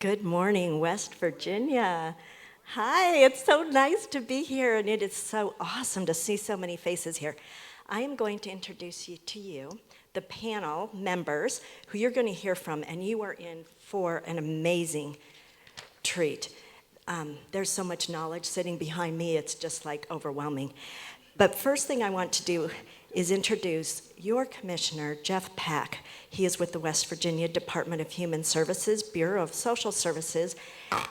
Good morning, West Virginia. Hi, it's so nice to be here, and it is so awesome to see so many faces here. I am going to introduce you to the panel members who you're going to hear from, and you are in for an amazing treat. There's so much knowledge sitting behind me, it's just like overwhelming. But first thing I want to do is introduce your commissioner, Jeff Pack. He is with the West Virginia Department of Human Services, Bureau of Social Services.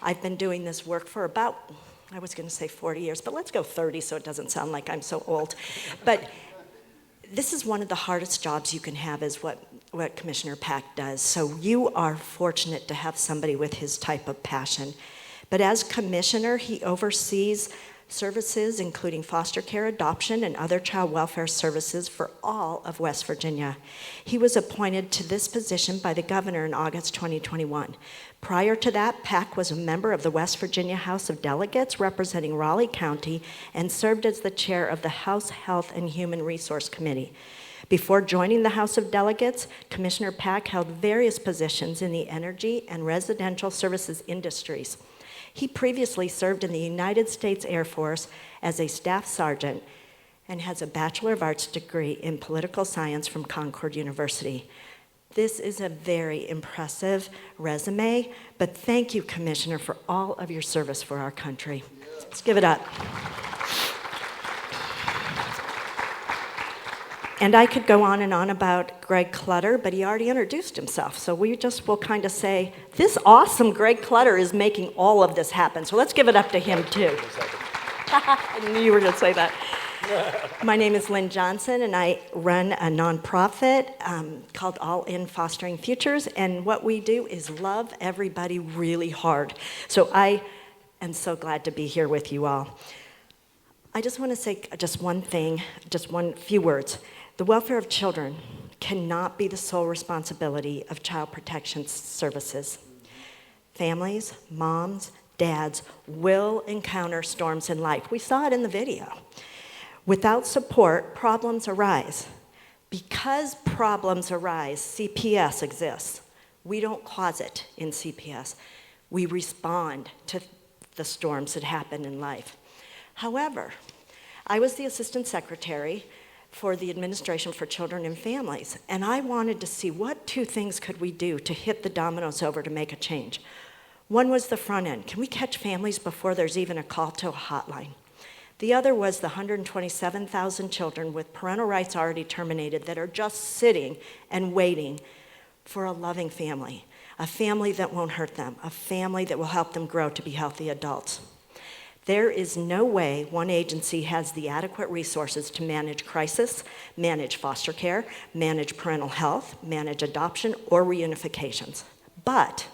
I've been doing this work for about, I was going to say 40 years, but let's go 30 so it doesn't sound like I'm so old. But this is one of the hardest jobs you can have, is what Commissioner Pack does. So you are fortunate to have somebody with his type of passion. But as commissioner, he oversees services including foster care, adoption, and other child welfare services for all of West Virginia. He was appointed to this position by the governor in August 2021. Prior to that, Pack was a member of the West Virginia House of Delegates representing Raleigh County and served as the chair of the House Health and Human Resource Committee. Before joining the House of Delegates, Commissioner Pack held various positions in the energy and residential services industries. He previously served in the United States Air Force as a staff sergeant and has a Bachelor of Arts degree in political science from Concord University. This is a very impressive resume, but thank you, Commissioner, for all of your service for our country. Let's give it up. And I could go on and on about Greg Clutter, but he already introduced himself. So we just will kind of say, this awesome Greg Clutter is making all of this happen. So let's give it up to him, too. I knew you were going to say that. My name is Lynn Johnson, and I run a nonprofit called All In Fostering Futures. And what we do is love everybody really hard. So I am so glad to be here with you all. I just want to say just one thing, few words. The welfare of children cannot be the sole responsibility of child protection services. Families, moms, dads will encounter storms in life. We saw it in the video. Without support, problems arise. Because problems arise, CPS exists. We don't closet in CPS. We respond to the storms that happen in life. However, I was the assistant secretary for the Administration for Children and Families, and I wanted to see what two things could we do to hit the dominoes over to make a change. One was the front end. Can we catch families before there's even a call to a hotline? The other was the 127,000 children with parental rights already terminated that are just sitting and waiting for a loving family, a family that won't hurt them, a family that will help them grow to be healthy adults. There is no way one agency has the adequate resources to manage crisis, manage foster care, manage parental health, manage adoption, or reunifications. But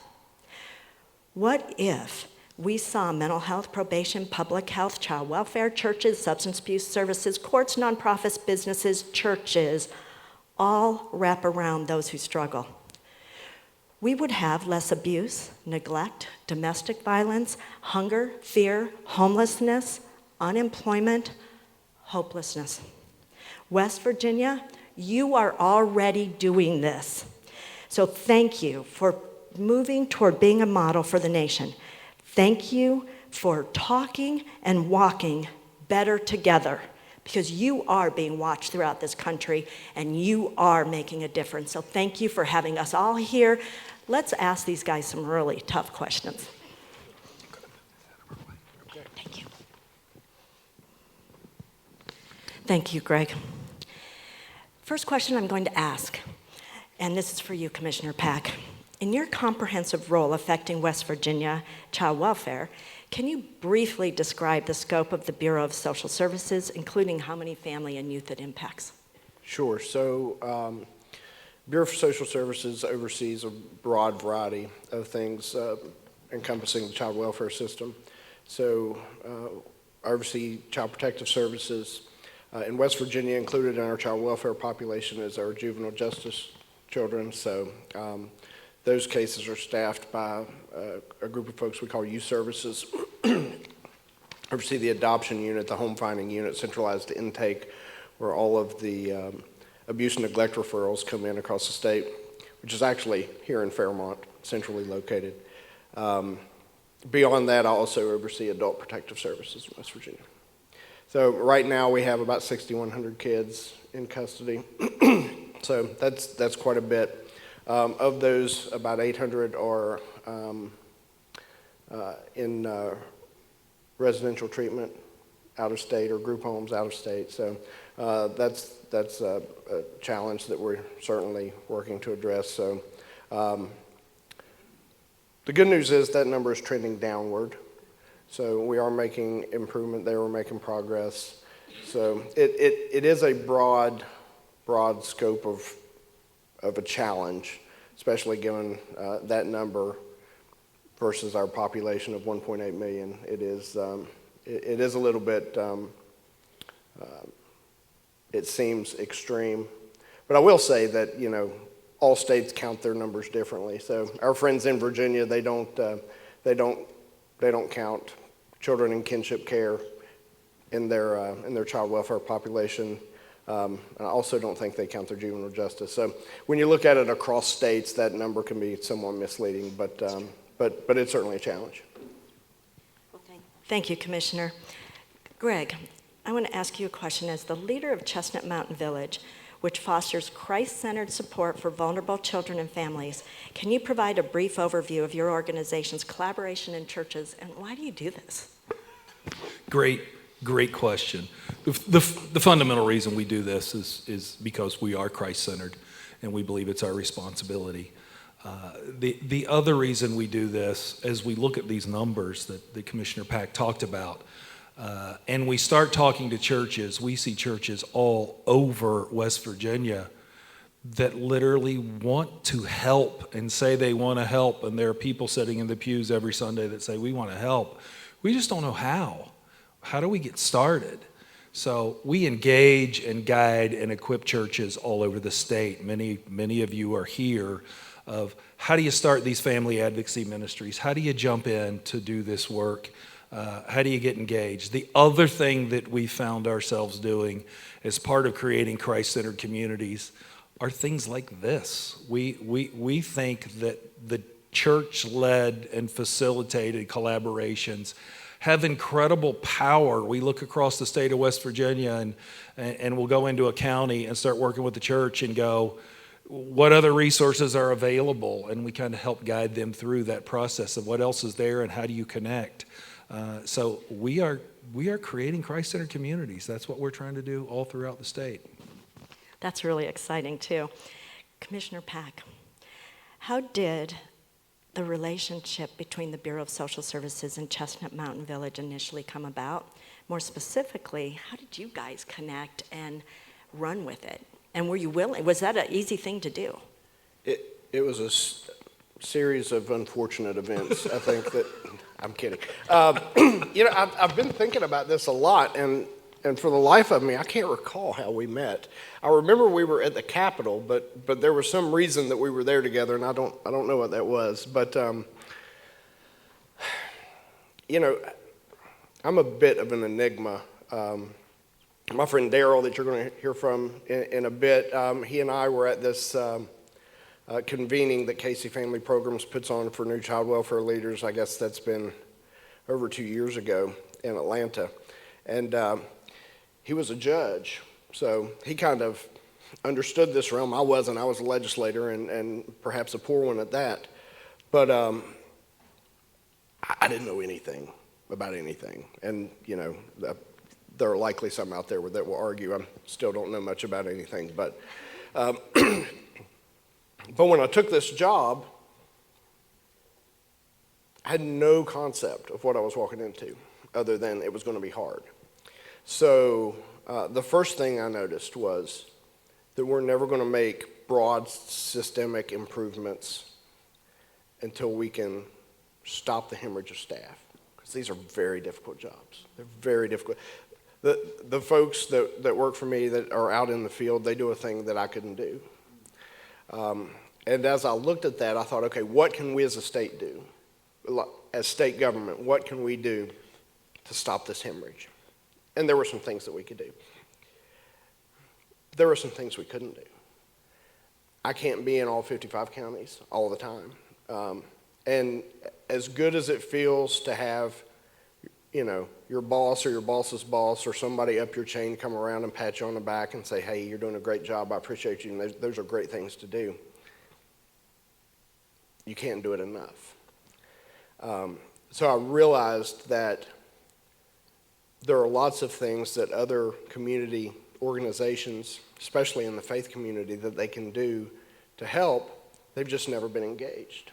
what if we saw mental health, probation, public health, child welfare, churches, substance abuse services, courts, nonprofits, businesses, churches, all wrap around those who struggle? We would have less abuse, neglect, domestic violence, hunger, fear, homelessness, unemployment, hopelessness. West Virginia, you are already doing this. So thank you for moving toward being a model for the nation. Thank you for talking and walking better together, because you are being watched throughout this country and you are making a difference. So thank you for having us all here. Let's ask these guys some really tough questions. Thank you. Thank you, Greg. First question I'm going to ask, and this is for you, Commissioner Pack. In your comprehensive role affecting West Virginia child welfare, can you briefly describe the scope of the Bureau of Social Services, including how many family and youth it impacts? Sure. So, Bureau for Social Services oversees a broad variety of things encompassing the child welfare system. So, I oversee child protective services. In West Virginia, included in our child welfare population is our juvenile justice children. So, those cases are staffed by a group of folks we call youth services. Oversee the adoption unit, the home finding unit, centralized intake, where all of the abuse and neglect referrals come in across the state, which is actually here in Fairmont, centrally located. Beyond that, I also oversee adult protective services in West Virginia. So right now we have about 6,100 kids in custody. So that's quite a bit. Of those, about 800 are in residential treatment out of state, or group homes out of state. So that's a challenge that we're certainly working to address. So the good news is that number is trending downward. So we are making improvement there. We're making progress. So it is a broad scope of a challenge, especially given that number versus our population of 1.8 million. It is a little bit, it seems extreme. But I will say that, all states count their numbers differently. So our friends in Virginia, they don't count children in kinship care in their child welfare population. And I also don't think they count their juvenile justice. So when you look at it across states, that number can be somewhat misleading, but it's certainly a challenge. Well, thank you, Commissioner. Greg, I want to ask you a question. As the leader of Chestnut Mountain Village, which fosters Christ-centered support for vulnerable children and families, can you provide a brief overview of your organization's collaboration in churches, and why do you do this? Great question. The fundamental reason we do this is because we are Christ-centered, and we believe it's our responsibility. The other reason we do this, as we look at these numbers that Commissioner Pack talked about, and we start talking to churches, we see churches all over West Virginia that literally want to help and say they want to help, and there are people sitting in the pews every Sunday that say, we want to help. We just don't know how. How do we get started? So we engage and guide and equip churches all over the state. Many of you are here of how do you start these family advocacy ministries? How do you jump in to do this work? How do you get engaged? The other thing that we found ourselves doing as part of creating Christ-centered communities are things like this. We think that the church-led and facilitated collaborations have incredible power. We look across the state of West Virginia and we'll go into a county and start working with the church and go, what other resources are available? And we kind of help guide them through that process of what else is there and how do you connect. So we are creating Christ-centered communities. That's what we're trying to do all throughout the state. That's really exciting, too. Commissioner Pack, how did the relationship between the Bureau of Social Services and Chestnut Mountain Village initially come about? More specifically, how did you guys connect and run with it? And were you willing? Was that an easy thing to do? It was a series of unfortunate events, I think that, I'm kidding. I've been thinking about this a lot, and for the life of me, I can't recall how we met. I remember we were at the Capitol, but there was some reason that we were there together, and I don't know what that was. But I'm a bit of an enigma. My friend Daryl, that you're going to hear from in a bit, he and I were at this convening that Casey Family Programs puts on for new child welfare leaders. I guess that's been over 2 years ago in Atlanta. And he was a judge, so he kind of understood this realm. I wasn't. I was a legislator and perhaps a poor one at that. But I didn't know anything about anything. And, there are likely some out there that will argue I still don't know much about anything. But when I took this job, I had no concept of what I was walking into other than it was going to be hard. So the first thing I noticed was that we're never going to make broad systemic improvements until we can stop the hemorrhage of staff, because these are very difficult jobs. They're very difficult. The folks that work for me that are out in the field, they do a thing that I couldn't do. And as I looked at that, I thought, okay, what can we as a state do? As state government, what can we do to stop this hemorrhage? And there were some things that we could do. There were some things we couldn't do. I can't be in all 55 counties all the time. And as good as it feels to have, your boss or your boss's boss or somebody up your chain come around and pat you on the back and say, hey, you're doing a great job, I appreciate you, and those are great things to do, you can't do it enough. So I realized that there are lots of things that other community organizations, especially in the faith community, that they can do to help. They've just never been engaged.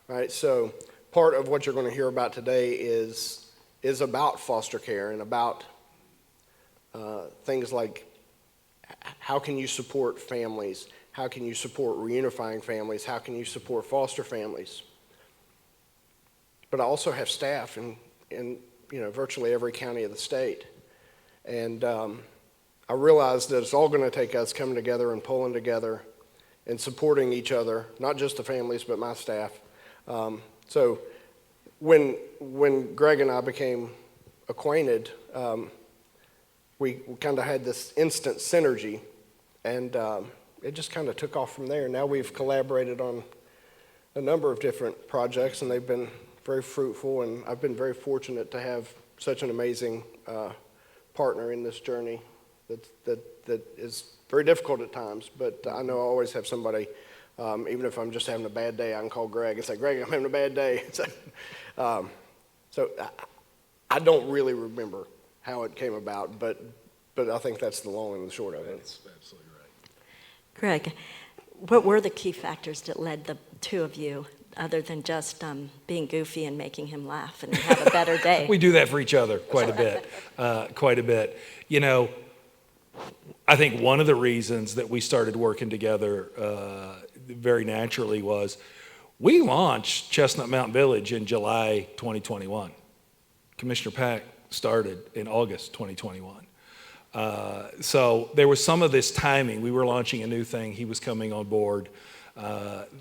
Right? So part of what you're going to hear about today is about foster care and about things like how can you support families, how can you support reunifying families, how can you support foster families. But I also have staff in virtually every county of the state. And I realized that it's all going to take us coming together and pulling together and supporting each other, not just the families, but my staff. So when Greg and I became acquainted, we kind of had this instant synergy, and it just kind of took off from there. Now we've collaborated on a number of different projects, and they've been very fruitful, and I've been very fortunate to have such an amazing partner in this journey that is very difficult at times, but I know I always have somebody, even if I'm just having a bad day, I can call Greg and say, Greg, I'm having a bad day. So I don't really remember how it came about, but I think that's the long and the short of it. That's absolutely right. Greg, what were the key factors that led the two of you, other than just being goofy and making him laugh and have a better day? We do that for each other quite a bit. I think one of the reasons that we started working together very naturally was we launched Chestnut Mountain Village in July 2021. Commissioner Pack started in August 2021. So there was some of this timing. We were launching a new thing. He was coming on board.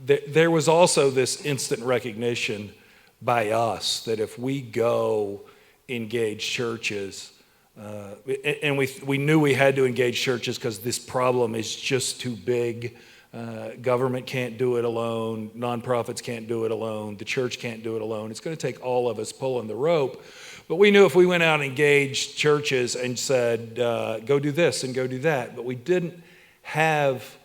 There was also this instant recognition by us that if we go engage churches, and we knew we had to engage churches because this problem is just too big. Government can't do it alone. Nonprofits can't do it alone. The church can't do it alone. It's going to take all of us pulling the rope. But we knew if we went out and engaged churches and said, go do this and go do that, but we didn't have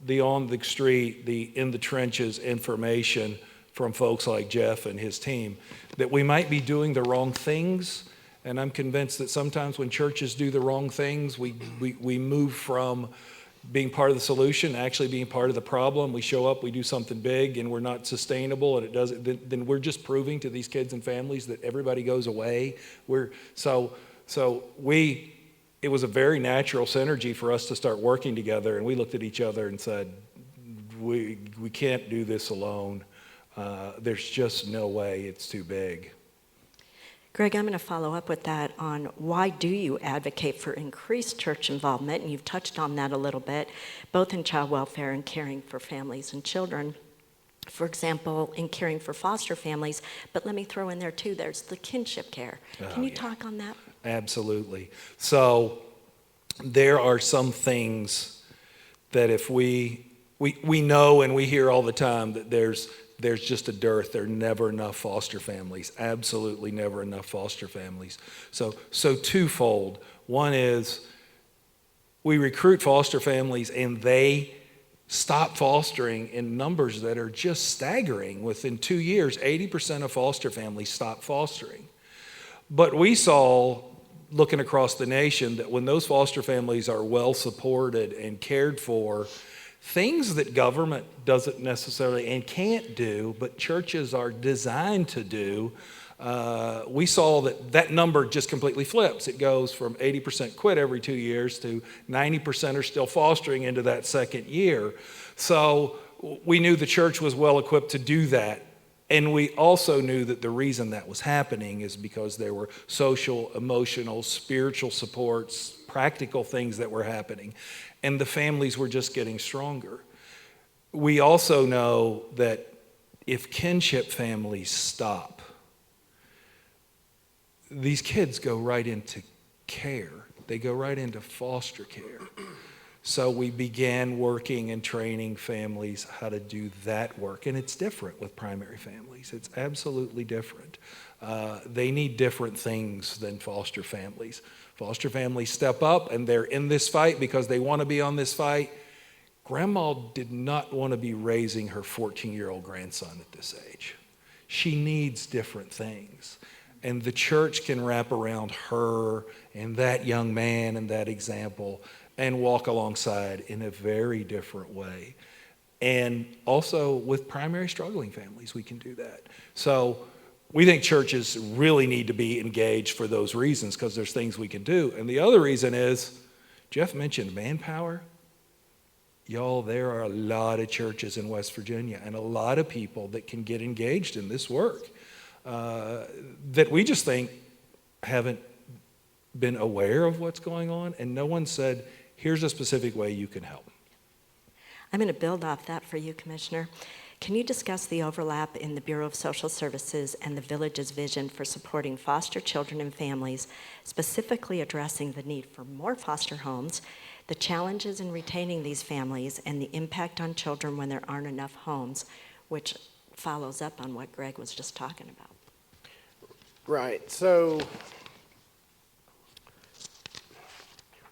the on the street, the in the trenches information from folks like Jeff and his team, that we might be doing the wrong things. And I'm convinced that sometimes when churches do the wrong things, we move from being part of the solution, actually being part of the problem. We show up, we do something big, and we're not sustainable, and it doesn't. Then we're just proving to these kids and families that everybody goes away. It was a very natural synergy for us to start working together, and we looked at each other and said, we can't do this alone. There's just no way. It's too big. Greg, I'm going to follow up with that on why do you advocate for increased church involvement? And you've touched on that a little bit, both in child welfare and caring for families and children. For example, in caring for foster families, but let me throw in there too, there's the kinship care. Can you talk on that? Absolutely. So there are some things that if we know and we hear all the time that there's just a dearth. There are never enough foster families. Absolutely never enough foster families. So twofold. One is we recruit foster families and they stop fostering in numbers that are just staggering. Within 2 years, 80% of foster families stop fostering. But we saw, looking across the nation, that when those foster families are well supported and cared for, things that government doesn't necessarily and can't do, but churches are designed to do, we saw that number just completely flips. It goes from 80% quit every 2 years to 90% are still fostering into that second year. So we knew the church was well equipped to do that. And we also knew that the reason that was happening is because there were social, emotional, spiritual supports, practical things that were happening. And the families were just getting stronger. We also know that if kinship families stop, these kids go right into care. They go right into foster care. So we began working and training families how to do that work. And it's different with primary families. It's absolutely different. They need different things than foster families. Foster families step up and they're in this fight because they want to be on this fight. Grandma did not want to be raising her 14-year-old grandson at this age. She needs different things. And the church can wrap around her and that young man and that example and walk alongside in a very different way. And also with primary struggling families, we can do that. So we think churches really need to be engaged for those reasons because there's things we can do. And the other reason is, Jeff mentioned manpower. Y'all, there are a lot of churches in West Virginia and a lot of people that can get engaged in this work that we just think haven't been aware of what's going on, and no one said, here's a specific way you can help. I'm going to build off that for you, Commissioner. Can you discuss the overlap in the Bureau of Social Services and the Village's vision for supporting foster children and families, specifically addressing the need for more foster homes, the challenges in retaining these families, and the impact on children when there aren't enough homes, which follows up on what Greg was just talking about? Right. So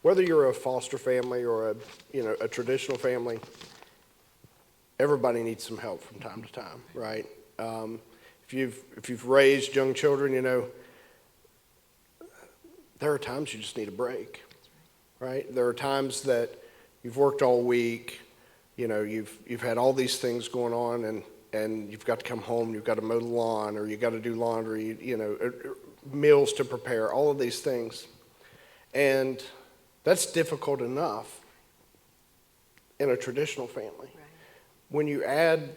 whether you're a foster family or a traditional family, everybody needs some help from time to time, right? If you've raised young children, there are times you just need a break, right? There are times that you've worked all week, you've had all these things going on, and you've got to come home, you've got to mow the lawn, or you've got to do laundry, meals to prepare, all of these things. And that's difficult enough in a traditional family. Right. When you add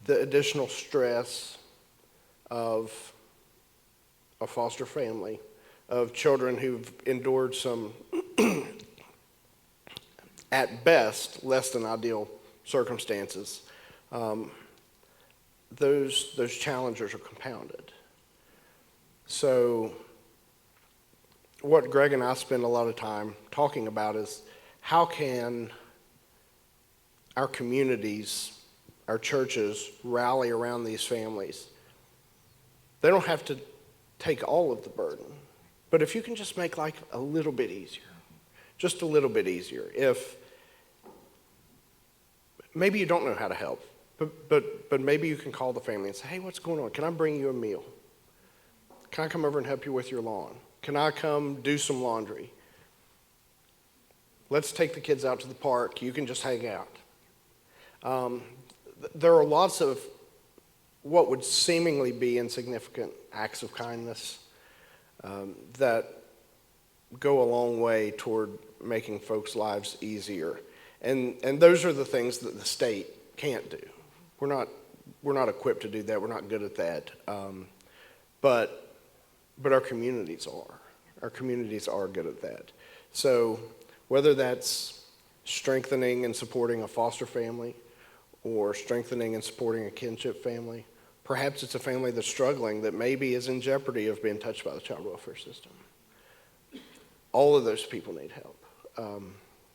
the additional stress of a foster family, of children who've endured some, at best, less than ideal circumstances, those challenges are compounded. So what Greg and I spend a lot of time talking about is how can our communities, our churches, rally around these families. They don't have to take all of the burden, but if you can just make life a little bit easier, just a little bit easier. If maybe you don't know how to help, but maybe you can call the family and say, hey, what's going on? Can I bring you a meal? Can I come over and help you with your lawn? Can I come do some laundry? Let's take the kids out to the park. You can just hang out. There are lots of what would seemingly be insignificant acts of kindness that go a long way toward making folks' lives easier. And those are the things that the state can't do. We're not equipped to do that. We're not good at that. But our communities are. Our communities are good at that. So whether that's strengthening and supporting a foster family or strengthening and supporting a kinship family, perhaps it's a family that's struggling that maybe is in jeopardy of being touched by the child welfare system. All of those people need help.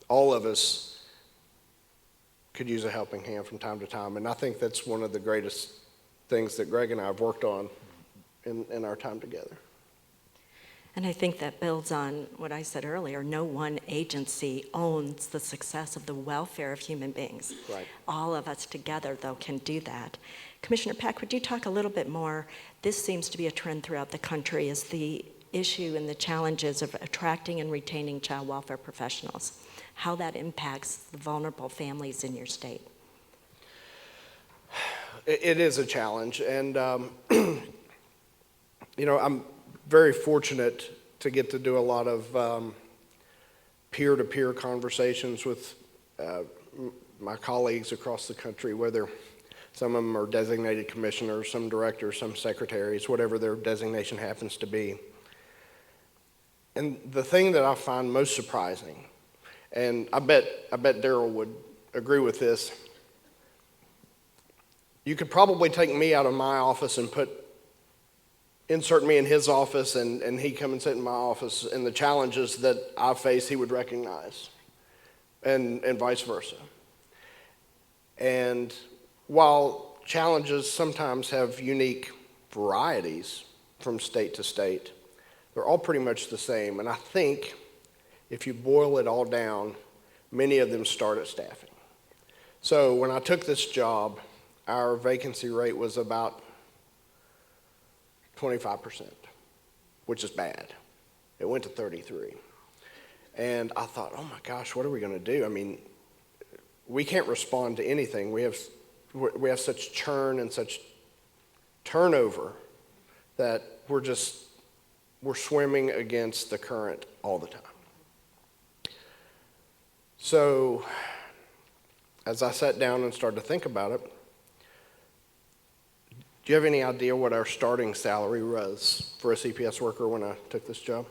All of us could use a helping hand from time to time, and I think that's one of the greatest things that Greg and I have worked on in our time together. And I think that builds on what I said earlier. No one agency owns the success of the welfare of human beings. Right. All of us together, though, can do that. Commissioner Pack, would you talk a little bit more? This seems to be a trend throughout the country, is the issue and the challenges of attracting and retaining child welfare professionals, how that impacts the vulnerable families in your state. It is a challenge, and I'm very fortunate to get to do a lot of peer-to-peer conversations with my colleagues across the country, whether some of them are designated commissioners, some directors, some secretaries, whatever their designation happens to be. And the thing that I find most surprising, and I bet Daryl would agree with this, you could probably take me out of my office and insert me in his office, and he come and sit in my office, and the challenges that I face, he would recognize. and vice versa. And while challenges sometimes have unique varieties from state to state, they're all pretty much the same. And I think if you boil it all down, many of them start at staffing. So when I took this job, our vacancy rate was about 25%, which is bad. It went to 33. And I thought, oh my gosh, what are we going to do? I mean, we can't respond to anything. We have such churn and such turnover that we're swimming against the current all the time. So as I sat down and started to think about it, do you have any idea what our starting salary was for a CPS worker when I took this job?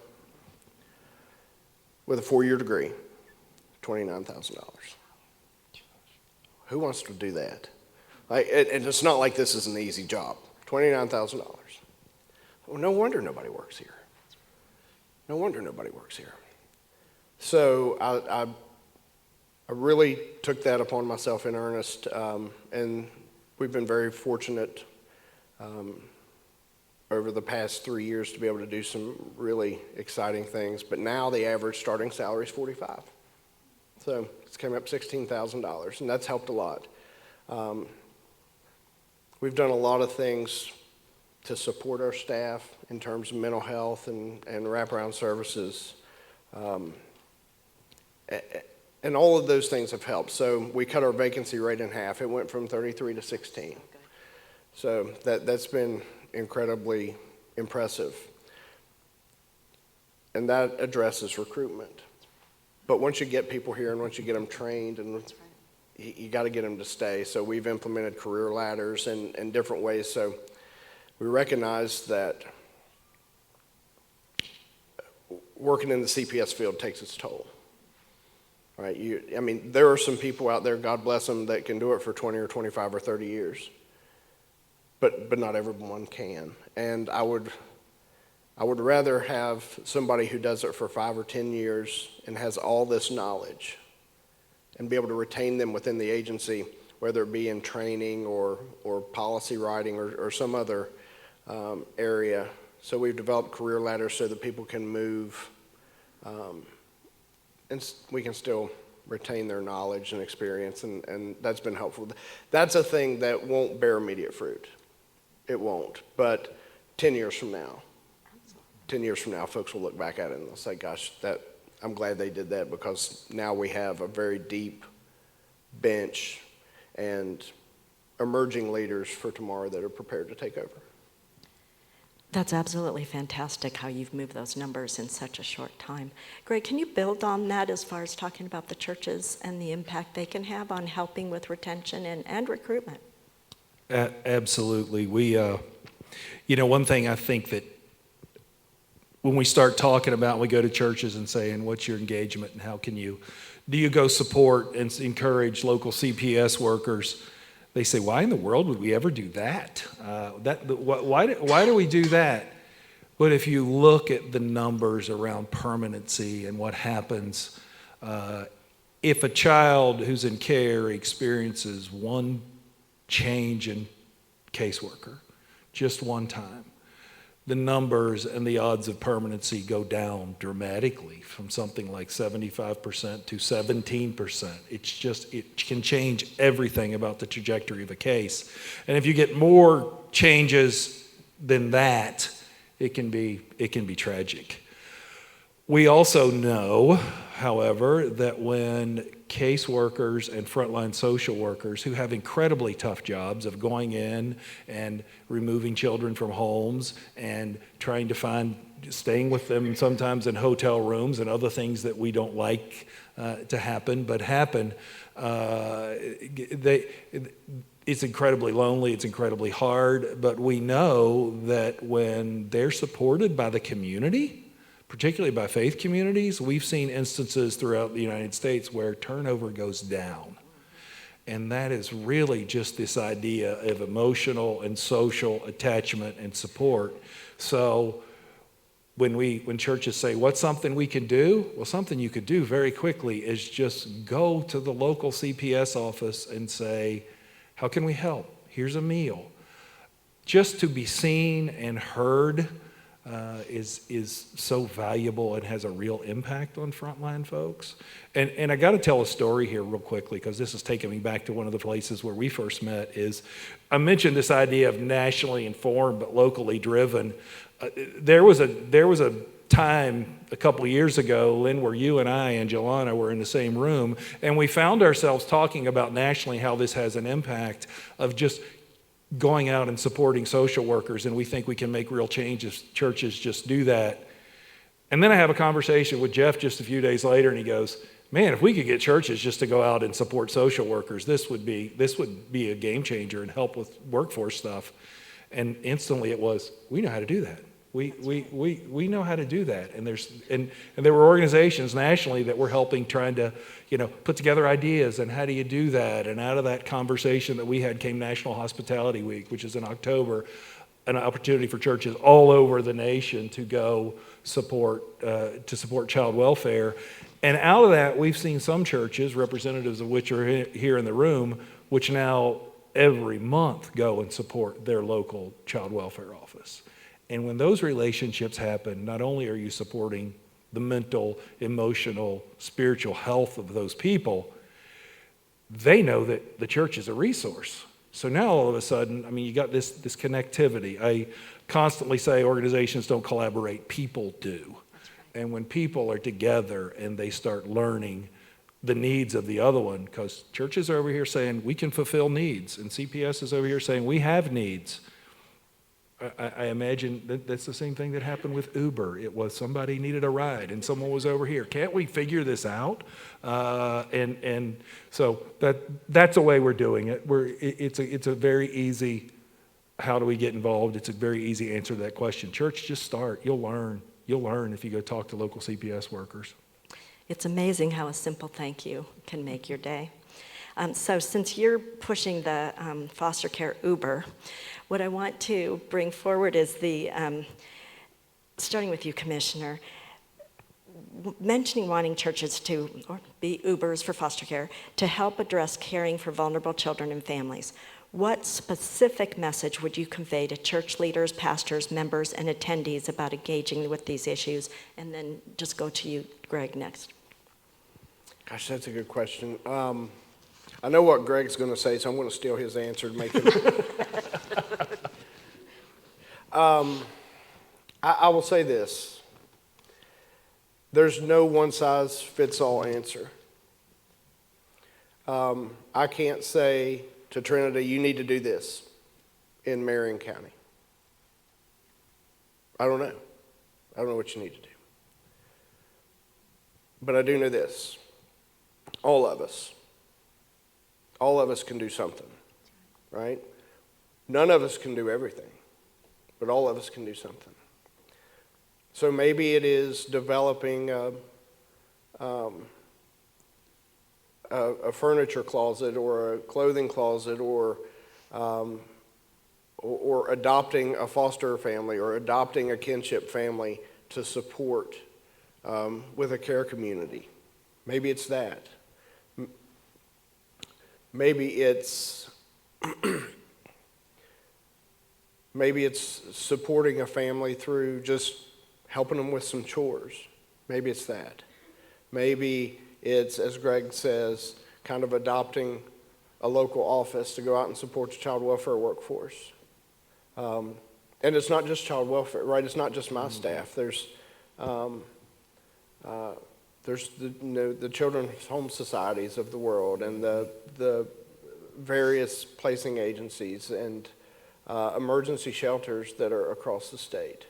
With a 4-year degree, $29,000. Who wants to do that? And it's not like this is an easy job. $29,000. Well, no wonder nobody works here. No wonder nobody works here. So I really took that upon myself in earnest, and we've been very fortunate over the past 3 years to be able to do some really exciting things. But now the average starting salary is $45,000. So it's come up $16,000, and that's helped a lot. We've done a lot of things to support our staff in terms of mental health and wraparound services. And all of those things have helped. So we cut our vacancy rate in half. It went from 33 to 16. Okay. So that's been incredibly impressive. And that addresses recruitment. But once you get people here and once you get them trained, and you got to get them to stay. So we've implemented career ladders in different ways. So we recognize that working in the CPS field takes its toll. Right? I mean, there are some people out there, God bless them, that can do it for 20 or 25 or 30 years. But not everyone can. And I would rather have somebody who does it for 5 or 10 years and has all this knowledge and be able to retain them within the agency, whether it be in training or policy writing or some other area. So we've developed career ladders so that people can move, and we can still retain their knowledge and experience, and that's been helpful. That's a thing that won't bear immediate fruit. It won't. But 10 years from now, 10 years from now, folks will look back at it and they'll say, gosh, I'm glad they did that, because now we have a very deep bench and emerging leaders for tomorrow that are prepared to take over. That's absolutely fantastic how you've moved those numbers in such a short time. Greg, can you build on that as far as talking about the churches and the impact they can have on helping with retention and recruitment? Absolutely. We, one thing I think that when we start talking about, we go to churches and saying, what's your engagement and how do you go support and encourage local CPS workers? They say, why in the world would we ever do that? Why do we do that? But if you look at the numbers around permanency and what happens, if a child who's in care experiences one change in caseworker, just one time, the numbers and the odds of permanency go down dramatically from something like 75% to 17%. It can change everything about the trajectory of a case. And if you get more changes than that, it can be tragic. We also know, however, that when caseworkers and frontline social workers who have incredibly tough jobs of going in and removing children from homes and trying to staying with them sometimes in hotel rooms and other things that we don't like to happen, but happen, it's incredibly lonely, it's incredibly hard, but we know that when they're supported by the community, particularly by faith communities, we've seen instances throughout the United States where turnover goes down. And that is really just this idea of emotional and social attachment and support. So when churches say, what's something we can do? Well, something you could do very quickly is just go to the local CPS office and say, how can we help? Here's a meal. Just to be seen and heard is so valuable and has a real impact on frontline folks. And I got to tell a story here real quickly, because this is taking me back to one of the places where we first met. Is I mentioned this idea of nationally informed but locally driven. There was a time a couple of years ago, Lynn, where you and I and Jelana were in the same room, and we found ourselves talking about nationally how this has an impact of just going out and supporting social workers, and we think we can make real changes. Churches just do that. And then I have a conversation with Jeff just a few days later, and he goes, man, if we could get churches just to go out and support social workers, this would be a game changer and help with workforce stuff. And instantly it was, we know how to do that. We know how to do that. And there were organizations nationally that were helping, trying to, put together ideas and how do you do that. And out of that conversation that we had came National Hospitality Week, which is in October, an opportunity for churches all over the nation to go support child welfare. And out of that, we've seen some churches, representatives of which are here in the room, which now every month go and support their local child welfare office. And when those relationships happen, not only are you supporting the mental, emotional, spiritual health of those people, they know that the church is a resource. So now all of a sudden, you got this connectivity. I constantly say organizations don't collaborate, people do. And when people are together and they start learning the needs of the other one, because churches are over here saying we can fulfill needs, and CPS is over here saying we have needs. I imagine that's the same thing that happened with Uber. It was somebody needed a ride and someone was over here. Can't we figure this out? And so that's the way we're doing it. It's a very easy, how do we get involved? It's a very easy answer to that question. Church, just start. You'll learn. You'll learn if you go talk to local CPS workers. It's amazing how a simple thank you can make your day. So since you're pushing the foster care Uber, what I want to bring forward is starting with you, Commissioner, mentioning wanting churches to be Ubers for foster care to help address caring for vulnerable children and families. What specific message would you convey to church leaders, pastors, members, and attendees about engaging with these issues? And then just go to you, Greg, next. Gosh, that's a good question. I know what Greg's going to say, so I'm going to steal his answer to make it. I will say this. There's no one-size-fits-all answer. I can't say to Trinity, you need to do this in Marion County. I don't know. I don't know what you need to do. But I do know this. All of us can do something, right? None of us can do everything, but all of us can do something. So maybe it is developing a furniture closet or a clothing closet or adopting a foster family or adopting a kinship family to support with a care community. Maybe it's that. Maybe it's supporting a family through just helping them with some chores. Maybe it's that. Maybe it's, as Greg says, kind of adopting a local office to go out and support the child welfare workforce. And it's not just child welfare, right? It's not just my staff. There's the children's home societies of the world and the various placing agencies and emergency shelters that are across the state.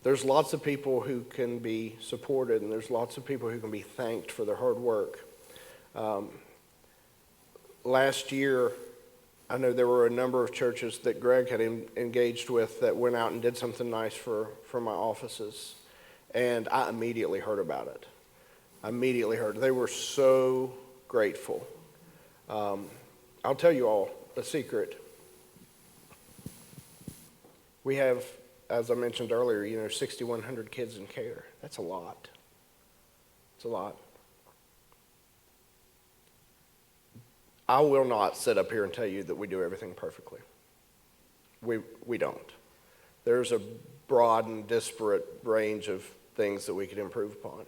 There's lots of people who can be supported, and there's lots of people who can be thanked for their hard work. Last year, I know there were a number of churches that Greg had engaged with that went out and did something nice for my offices, and I immediately heard about it. They were so grateful. I'll tell you all a secret. We have as I mentioned earlier, 6,100 kids in care. That's a lot. It's a lot. I will not sit up here and tell you that we do everything perfectly. We don't. There's a broad and disparate range of things that we could improve upon.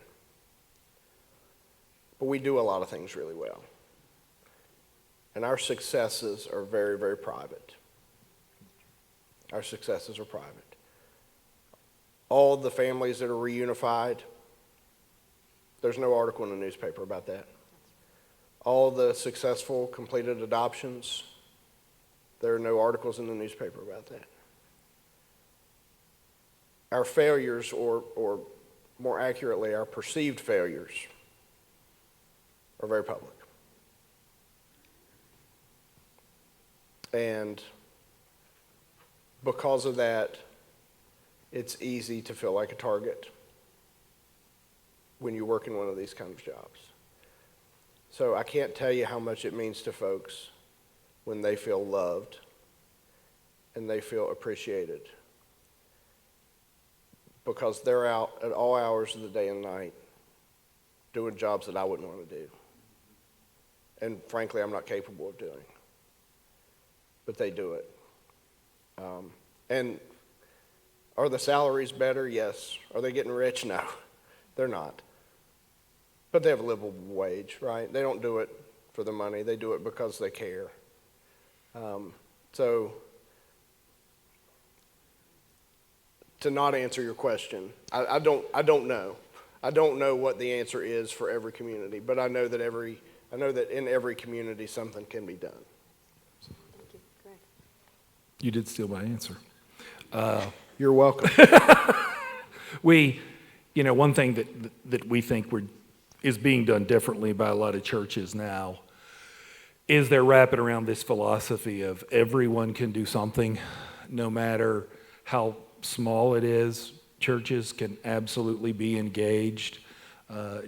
But we do a lot of things really well. And our successes are very, very private. Our successes are private. All the families that are reunified, there's no article in the newspaper about that. All the successful completed adoptions, there are no articles in the newspaper about that. Our failures, or more accurately, our perceived failures, are very public. And because of that, it's easy to feel like a target when you work in one of these kind of jobs. So I can't tell you how much it means to folks when they feel loved and they feel appreciated, because they're out at all hours of the day and night doing jobs that I wouldn't want to do. And frankly, I'm not capable of doing. But they do it. And are the salaries better? Yes. Are they getting rich? No, they're not. But they have a livable wage, right? They don't do it for the money. They do it because they care. So to not answer your question, I don't know. I don't know what the answer is for every community, but I know that in every community something can be done. Thank you. Greg. You did steal my answer. You're welcome. One thing that we think is being done differently by a lot of churches now is they're wrapping around this philosophy of everyone can do something, no matter how small it is. Churches can absolutely be engaged.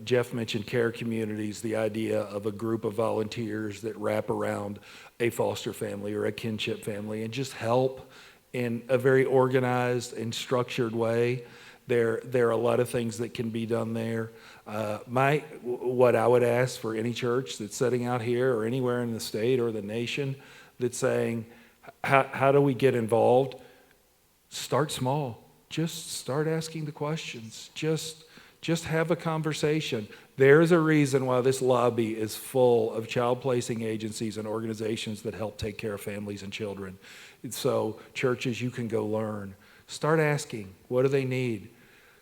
Jeff mentioned care communities, the idea of a group of volunteers that wrap around a foster family or a kinship family and just help in a very organized and structured way. There are a lot of things that can be done there. What I would ask for any church that's sitting out here or anywhere in the state or the nation that's saying, how do we get involved? Start small. Just start asking the questions. Just have a conversation. There's a reason why this lobby is full of child placing agencies and organizations that help take care of families and children. So churches, you can go learn. Start asking, what do they need?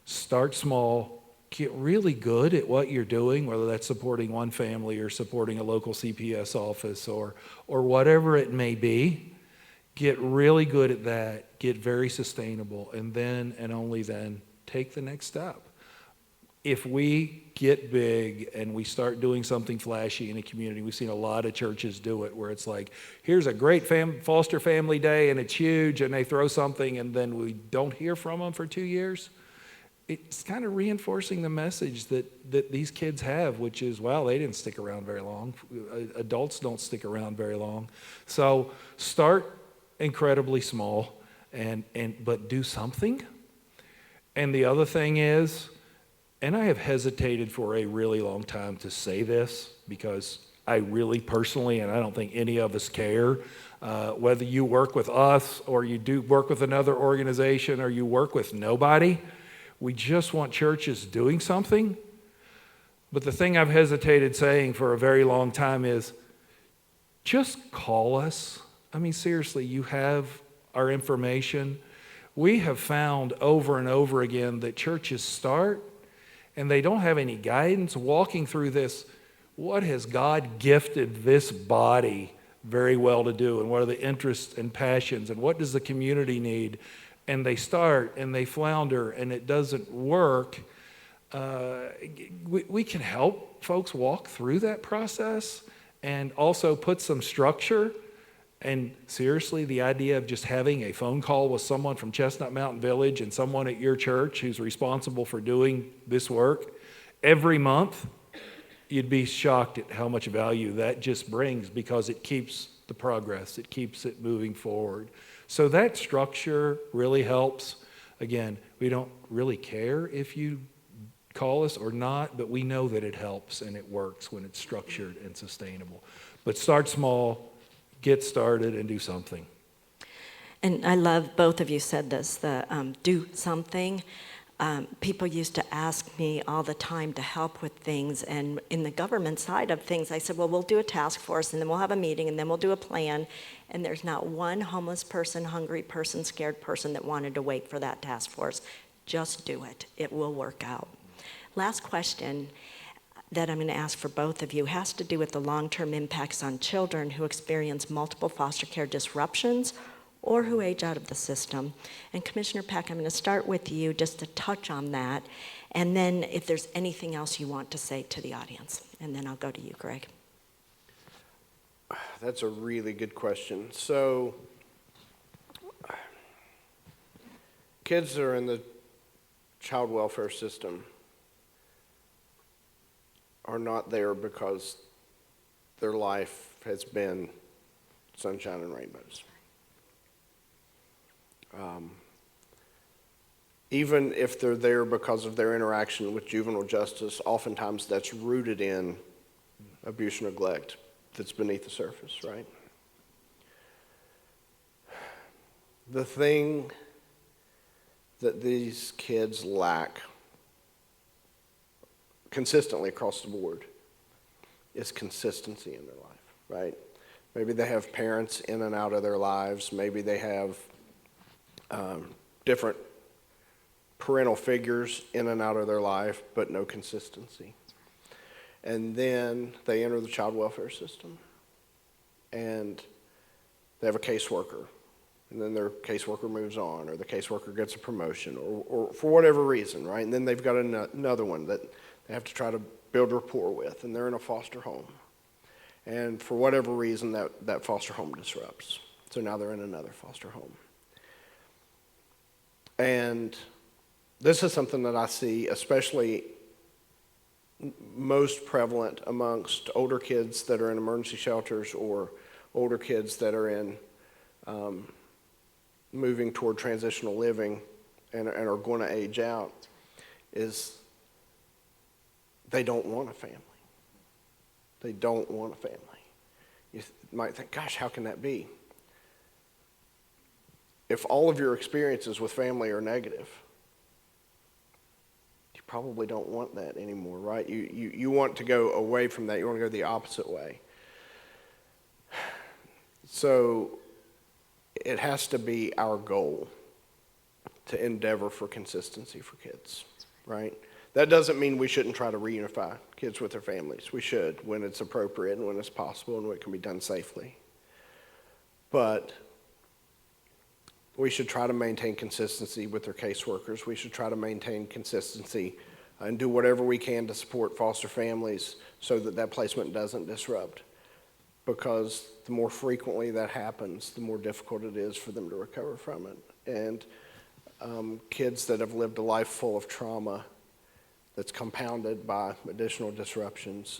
Start small. Get really good at what you're doing, whether that's supporting one family or supporting a local CPS office or whatever it may be. Get really good at that. Get very sustainable. And then, and only then, take the next step. If we get big and we start doing something flashy in a community, we've seen a lot of churches do it, where it's like, here's a great foster family day and it's huge, and they throw something and then we don't hear from them for 2 years. It's kind of reinforcing the message that these kids have, which is, well, they didn't stick around very long. Adults don't stick around very long. So start incredibly small, but do something. And the other thing is, and I have hesitated for a really long time to say this, because I really personally, and I don't think any of us care, whether you work with us or you do work with another organization or you work with nobody, we just want churches doing something. But the thing I've hesitated saying for a very long time is, just call us. I mean, seriously, you have our information. We have found over and over again that churches start and they don't have any guidance walking through this. What has God gifted this body very well to do? And what are the interests and passions? And what does the community need? And they start and they flounder and it doesn't work. We can help folks walk through that process and also put some structure. And seriously, the idea of just having a phone call with someone from Chestnut Mountain Village and someone at your church who's responsible for doing this work every month, you'd be shocked at how much value that just brings, because it keeps the progress, it keeps it moving forward. So that structure really helps. Again, we don't really care if you call us or not, but we know that it helps and it works when it's structured and sustainable. But start small, get started, and do something. And I love both of you said this, the do something. People used to ask me all the time to help with things, and in the government side of things, I said, well, we'll do a task force, and then we'll have a meeting, and then we'll do a plan, and there's not one homeless person, hungry person, scared person that wanted to wait for that task force. Just do it. It will work out. Last question that I'm going to ask for both of you has to do with the long-term impacts on children who experience multiple foster care disruptions or who age out of the system. And Commissioner Pack, I'm going to start with you just to touch on that, and then if there's anything else you want to say to the audience, and then I'll go to you, Greg. That's a really good question. So, kids that are in the child welfare system are not there because their life has been sunshine and rainbows. Even if they're there because of their interaction with juvenile justice, oftentimes that's rooted in abuse and neglect that's beneath the surface, right? The thing that these kids lack consistently across the board is consistency in their life, right? Maybe they have parents in and out of their lives. Maybe they have different parental figures in and out of their life, but no consistency. And then they enter the child welfare system, and they have a caseworker, and then their caseworker moves on, or the caseworker gets a promotion, or for whatever reason, right? And then they've got another one that they have to try to build rapport with, and they're in a foster home. And for whatever reason, that foster home disrupts. So now they're in another foster home. And this is something that I see especially most prevalent amongst older kids that are in emergency shelters or older kids that are in moving toward transitional living and are going to age out, is they don't want a family. They don't want a family. You might think, gosh, how can that be? If all of your experiences with family are negative, you probably don't want that anymore, right? You want to go away from that. You want to go the opposite way. So it has to be our goal to endeavor for consistency for kids, right? That doesn't mean we shouldn't try to reunify kids with their families. We should when it's appropriate and when it's possible and when it can be done safely. But we should try to maintain consistency with their caseworkers. We should try to maintain consistency and do whatever we can to support foster families so that placement doesn't disrupt. Because the more frequently that happens, the more difficult it is for them to recover from it. And kids that have lived a life full of trauma that's compounded by additional disruptions,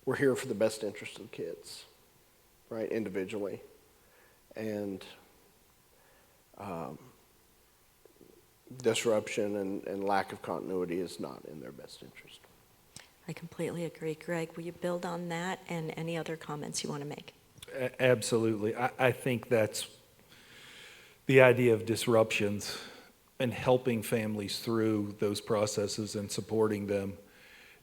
we're here for the best interest of the kids, right, individually. And disruption and lack of continuity is not in their best interest. I completely agree. Greg, will you build on that and any other comments you want to make? Absolutely. I think that's the idea of disruptions and helping families through those processes and supporting them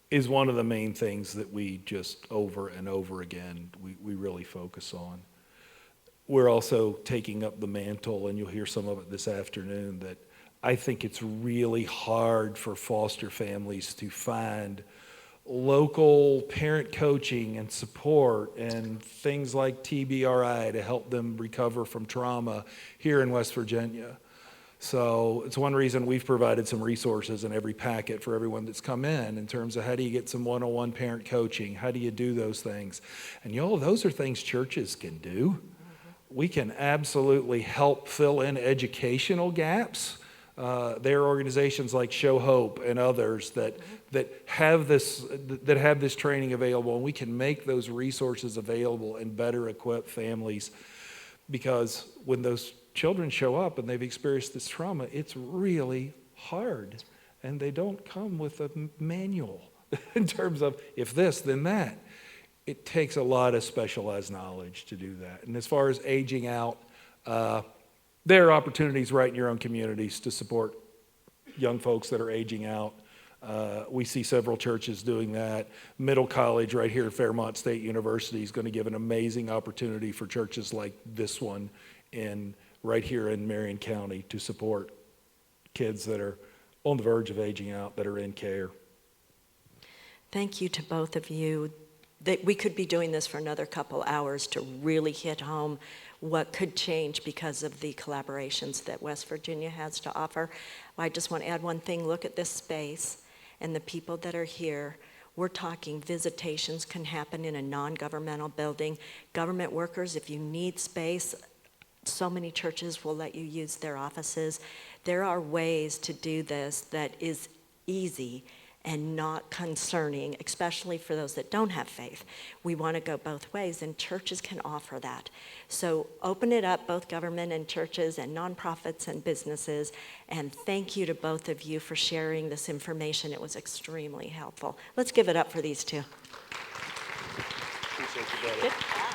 is one of the main things that we just over and over again, we really focus on. We're also taking up the mantle, and you'll hear some of it this afternoon, that I think it's really hard for foster families to find local parent coaching and support and things like TBRI to help them recover from trauma here in West Virginia. So it's one reason we've provided some resources in every packet for everyone that's come in terms of how do you get some one-on-one parent coaching, how do you do those things. And those are things churches can do. We can absolutely help fill in educational gaps. There are organizations like Show Hope and others that have this training available, and we can make those resources available and better equip families. because when those children show up and they've experienced this trauma, it's really hard. And they don't come with a manual in terms of if this, then that. It takes a lot of specialized knowledge to do that. And as far as aging out, there are opportunities right in your own communities to support young folks that are aging out. We see several churches doing that. Middle College right here at Fairmont State University is going to give an amazing opportunity for churches like this one right here in Marion County to support kids that are on the verge of aging out, that are in care. Thank you to both of you. We could be doing this for another couple hours to really hit home what could change because of the collaborations that West Virginia has to offer. I just want to add one thing. Look at this space and the people that are here. We're talking visitations can happen in a non-governmental building. Government workers, if you need space, so many churches will let you use their offices. There are ways to do this that is easy and not concerning, especially for those that don't have faith. We want to go both ways, and churches can offer that. So open it up, both government and churches and nonprofits and businesses, and thank you to both of you for sharing this information. It was extremely helpful. Let's give it up for these two. Appreciate you, brother. Good job.